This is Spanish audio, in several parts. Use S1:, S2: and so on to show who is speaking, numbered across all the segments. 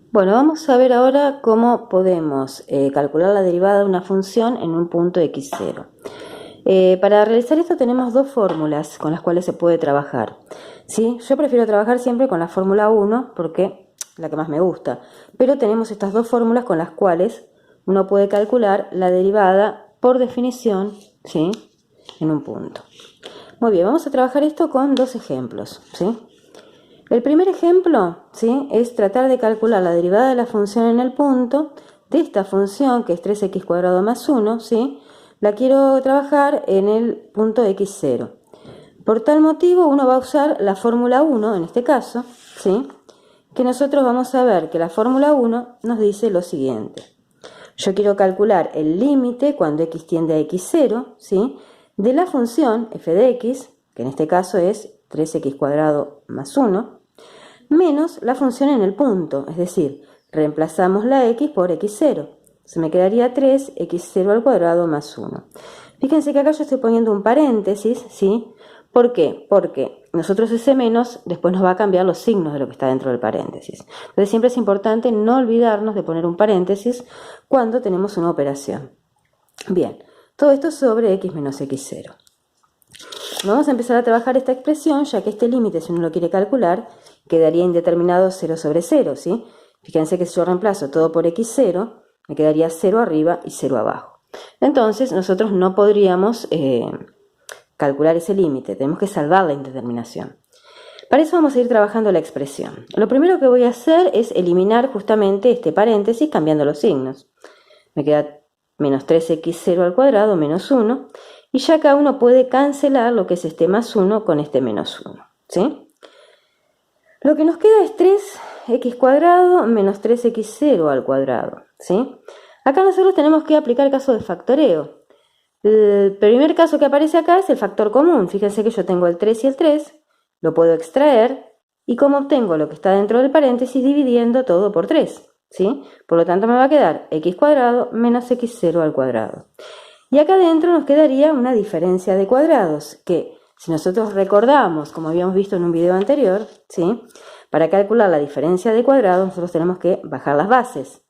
S1: Bueno, vamos a ver ahora cómo podemos calcular la derivada de una función en un punto x0. Para realizar esto tenemos dos fórmulas con las cuales se puede trabajar. ¿Sí? Yo prefiero trabajar siempre con la fórmula 1 porque es la que más me gusta, pero tenemos estas dos fórmulas con las cuales uno puede calcular la derivada por definición, ¿sí?, en un punto. Muy bien, vamos a trabajar esto con dos ejemplos, ¿sí? El primer ejemplo, ¿sí?, es tratar de calcular la derivada de la función en el punto de esta función, que es 3x² más 1, ¿sí? La quiero trabajar en el punto x0. Por tal motivo, uno va a usar la fórmula 1, en este caso, ¿sí?, que nosotros vamos a ver que la fórmula 1 nos dice lo siguiente. Yo quiero calcular el límite cuando x tiende a x0, ¿sí?, de la función f de x, que en este caso es 3x² más 1, menos la función en el punto, es decir, reemplazamos la x por x0. Se me quedaría 3x0² más 1. Fíjense que acá yo estoy poniendo un paréntesis, ¿sí? ¿Por qué? Porque nosotros ese menos después nos va a cambiar los signos de lo que está dentro del paréntesis. Entonces siempre es importante no olvidarnos de poner un paréntesis cuando tenemos una operación. Bien, todo esto sobre x menos x0. Vamos a empezar a trabajar esta expresión, ya que este límite, si uno lo quiere calcular, quedaría indeterminado 0 sobre 0, ¿sí? Fíjense que si yo reemplazo todo por x0, me quedaría 0 arriba y 0 abajo. Entonces, nosotros no podríamos calcular ese límite, tenemos que salvar la indeterminación. Para eso vamos a ir trabajando la expresión. Lo primero que voy a hacer es eliminar justamente este paréntesis cambiando los signos. Me queda menos 3x0² menos 1, y ya acá uno puede cancelar lo que es este más 1 con este menos 1, ¿sí? Lo que nos queda es 3x² menos 3x0², ¿sí? Acá nosotros tenemos que aplicar el caso de factoreo. El primer caso que aparece acá es el factor común. Fíjense que yo tengo el 3 y el 3, lo puedo extraer, y como obtengo lo que está dentro del paréntesis, dividiendo todo por 3, ¿sí? Por lo tanto me va a quedar x² menos x0². Y acá adentro nos quedaría una diferencia de cuadrados, que si nosotros recordamos, como habíamos visto en un video anterior, ¿sí?, para calcular la diferencia de cuadrados nosotros tenemos que bajar las bases.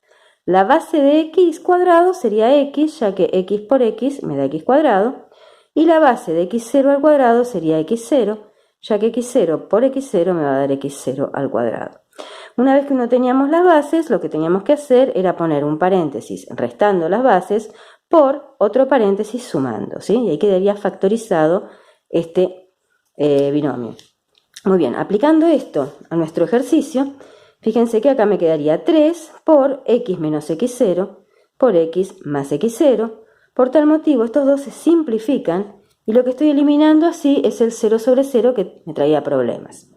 S1: La base de x² sería x, ya que x por x me da x², y la base de x0² sería x0, ya que x0 por x0 me va a dar x0². Una vez que no teníamos las bases, lo que teníamos que hacer era poner un paréntesis restando las bases por otro paréntesis sumando, ¿sí? Y ahí quedaría factorizado este binomio. Muy bien, aplicando esto a nuestro ejercicio, fíjense que acá me quedaría 3 por x menos x0 por x más x0. Por tal motivo, estos dos se simplifican y lo que estoy eliminando así es el 0 sobre 0 que me traía problemas.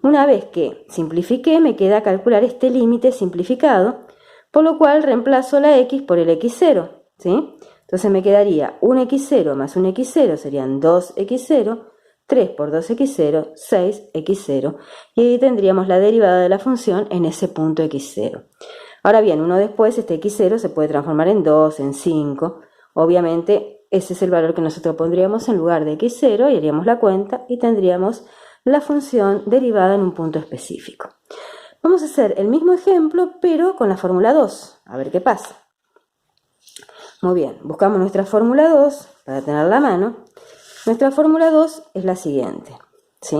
S1: Una vez que simplifiqué, me queda calcular este límite simplificado, por lo cual reemplazo la x por el x0, ¿sí? Entonces me quedaría un x0 más un x0 serían 2x0, 3 por 2x0, 6x0, y ahí tendríamos la derivada de la función en ese punto x0. Ahora bien, uno después, este x0 se puede transformar en 2, en 5, obviamente ese es el valor que nosotros pondríamos en lugar de x0 y haríamos la cuenta y tendríamos la función derivada en un punto específico. Vamos a hacer el mismo ejemplo, pero con la fórmula 2, a ver qué pasa. Muy bien, buscamos nuestra fórmula 2 para tenerla a mano. Nuestra fórmula 2 es la siguiente, ¿sí?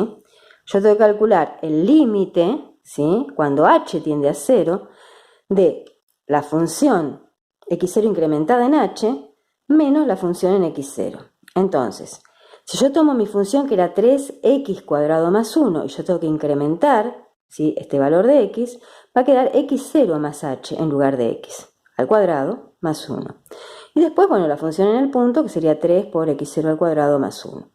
S1: Yo tengo que calcular el límite, ¿sí?, cuando h tiende a 0, de la función x0 incrementada en h menos la función en x0. Entonces, si yo tomo mi función que era 3x² más 1 y yo tengo que incrementar, ¿sí?, este valor de x, va a quedar x0 más h en lugar de x al cuadrado más 1. Y después, bueno, la función en el punto, que sería 3 por x0² más 1.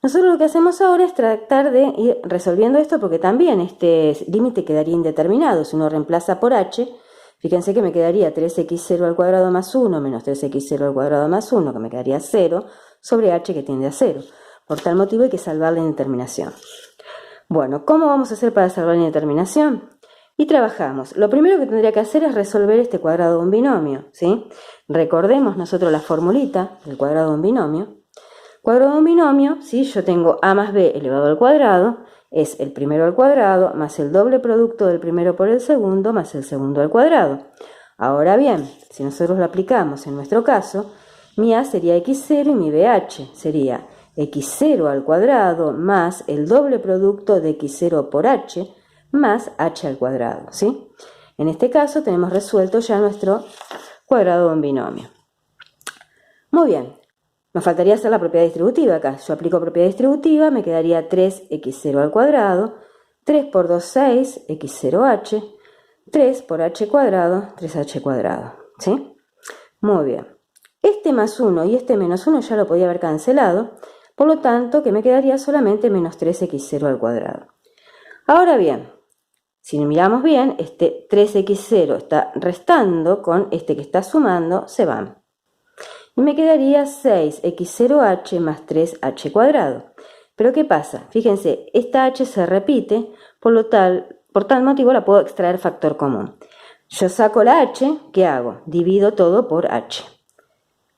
S1: Nosotros lo que hacemos ahora es tratar de ir resolviendo esto, porque también este límite quedaría indeterminado. Si uno reemplaza por h, fíjense que me quedaría 3x0² más 1 menos 3x0² más 1, que me quedaría 0, sobre h que tiende a 0. Por tal motivo hay que salvar la indeterminación. Bueno, ¿cómo vamos a hacer para salvar la indeterminación? Y trabajamos. Lo primero que tendría que hacer es resolver este cuadrado de un binomio, ¿sí? Recordemos nosotros la formulita del cuadrado de un binomio. Cuadrado de un binomio, ¿sí?, yo tengo a más b elevado al cuadrado es el primero al cuadrado más el doble producto del primero por el segundo más el segundo al cuadrado. Ahora bien, si nosotros lo aplicamos en nuestro caso, mi A sería x0 y mi BH sería x0 al cuadrado más el doble producto de x0 por h más h al cuadrado, ¿sí? En este caso tenemos resuelto ya nuestro cuadrado de un binomio. Muy bien, nos faltaría hacer la propiedad distributiva acá. Yo aplico propiedad distributiva, me quedaría 3x0 al cuadrado, 3 por 2, 6, x0h, 3 por h cuadrado, 3h cuadrado, ¿sí? Muy bien. Este más 1 y este menos 1 ya lo podía haber cancelado, por lo tanto que me quedaría solamente menos 3x0 al cuadrado. Ahora bien, si miramos bien, este 3x0 está restando con este que está sumando, se van. Y me quedaría 6x0h más 3h cuadrado. Pero ¿qué pasa? Fíjense, esta h se repite, por tal motivo la puedo extraer factor común. Yo saco la h, ¿qué hago? Divido todo por h.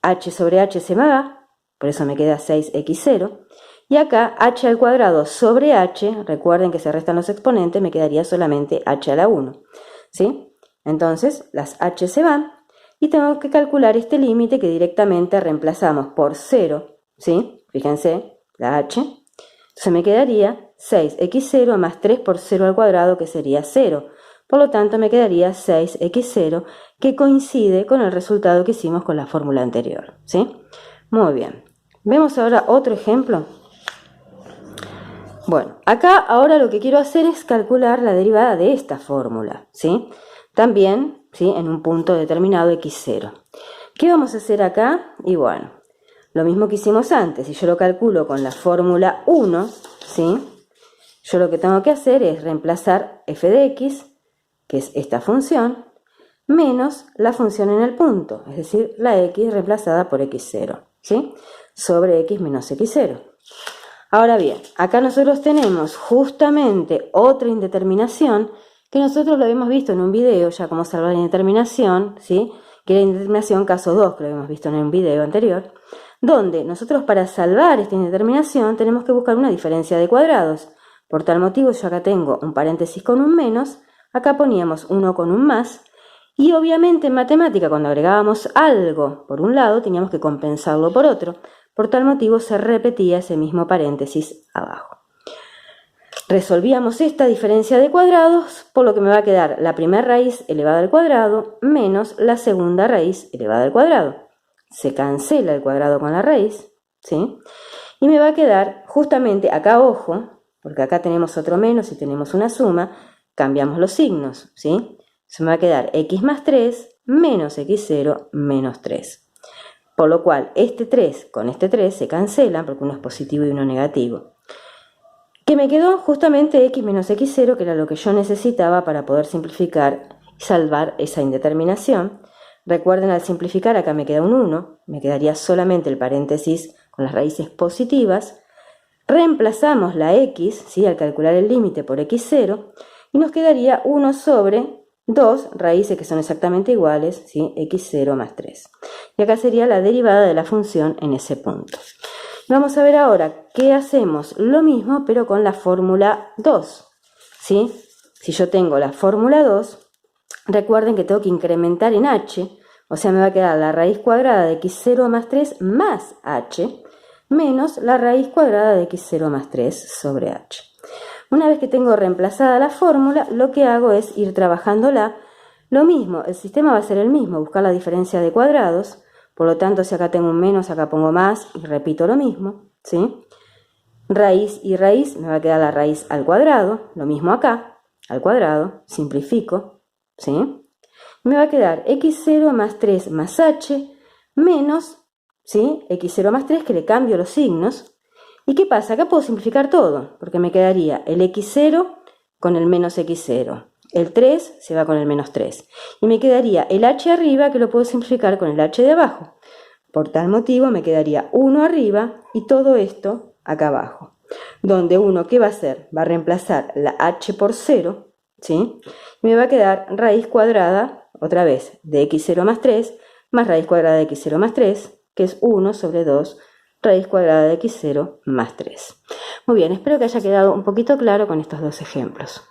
S1: H sobre h se me va, por eso me queda 6x0. Y acá h al cuadrado sobre h, recuerden que se restan los exponentes, me quedaría solamente h a la 1. ¿Sí? Entonces las h se van y tengo que calcular este límite que directamente reemplazamos por 0. ¿Sí? Fíjense, la h. Entonces me quedaría 6x0 más 3 por 0 al cuadrado, que sería 0. Por lo tanto me quedaría 6x0, que coincide con el resultado que hicimos con la fórmula anterior. ¿Sí? Muy bien. Vemos ahora otro ejemplo. Bueno, acá ahora lo que quiero hacer es calcular la derivada de esta fórmula, ¿sí? También, ¿sí? En un punto determinado x0. ¿Qué vamos a hacer acá? Y bueno, lo mismo que hicimos antes. Si yo lo calculo con la fórmula 1, ¿sí? Yo lo que tengo que hacer es reemplazar f de x, que es esta función, menos la función en el punto, es decir, la x reemplazada por x0, ¿sí? Sobre x menos x0. Ahora bien, acá nosotros tenemos justamente otra indeterminación que nosotros lo habíamos visto en un video, ya como salvar la indeterminación, ¿sí? Que era la indeterminación caso 2, que lo habíamos visto en un video anterior, donde nosotros para salvar esta indeterminación tenemos que buscar una diferencia de cuadrados. Por tal motivo yo acá tengo un paréntesis con un menos, acá poníamos uno con un más, y obviamente en matemática cuando agregábamos algo por un lado teníamos que compensarlo por otro. Por tal motivo se repetía ese mismo paréntesis abajo. Resolvíamos esta diferencia de cuadrados, por lo que me va a quedar la primera raíz elevada al cuadrado menos la segunda raíz elevada al cuadrado. Se cancela el cuadrado con la raíz, ¿sí? Y me va a quedar justamente acá, ojo, porque acá tenemos otro menos y tenemos una suma, cambiamos los signos, ¿sí? Se me va a quedar x más 3 menos x0 menos 3. Por lo cual, este 3 con este 3 se cancelan porque uno es positivo y uno negativo. Que me quedó justamente x menos x0, que era lo que yo necesitaba para poder simplificar y salvar esa indeterminación. Recuerden, al simplificar acá me queda un 1, me quedaría solamente el paréntesis con las raíces positivas. Reemplazamos la x, ¿sí? Al calcular el límite por x0, y nos quedaría 1 sobre 2 raíces que son exactamente iguales, ¿sí? x0 más 3. Y acá sería la derivada de la función en ese punto. Vamos a ver ahora qué hacemos. Lo mismo, pero con la fórmula 2. ¿Sí? Si yo tengo la fórmula 2, recuerden que tengo que incrementar en h, o sea, me va a quedar la raíz cuadrada de x0 más 3 más h, menos la raíz cuadrada de x0 más 3 sobre h. Una vez que tengo reemplazada la fórmula, lo que hago es ir trabajándola. Lo mismo, el sistema va a ser el mismo, buscar la diferencia de cuadrados. Por lo tanto, si acá tengo un menos, acá pongo más y repito lo mismo, ¿sí? Raíz y raíz, me va a quedar la raíz al cuadrado, lo mismo acá, al cuadrado, simplifico, ¿sí? Me va a quedar x0 más 3 más h menos, ¿sí? x0 más 3, que le cambio los signos. ¿Y qué pasa? Acá puedo simplificar todo, porque me quedaría el x0 con el menos x0. El 3 se va con el menos 3. Y me quedaría el h arriba, que lo puedo simplificar con el h de abajo. Por tal motivo me quedaría 1 arriba y todo esto acá abajo. Donde 1, ¿qué va a hacer? Va a reemplazar la h por 0, ¿sí? Y me va a quedar raíz cuadrada, otra vez, de x0 más 3, más raíz cuadrada de x0 más 3, que es 1 sobre 2 raíz cuadrada de x0 más 3. Muy bien, espero que haya quedado un poquito claro con estos dos ejemplos.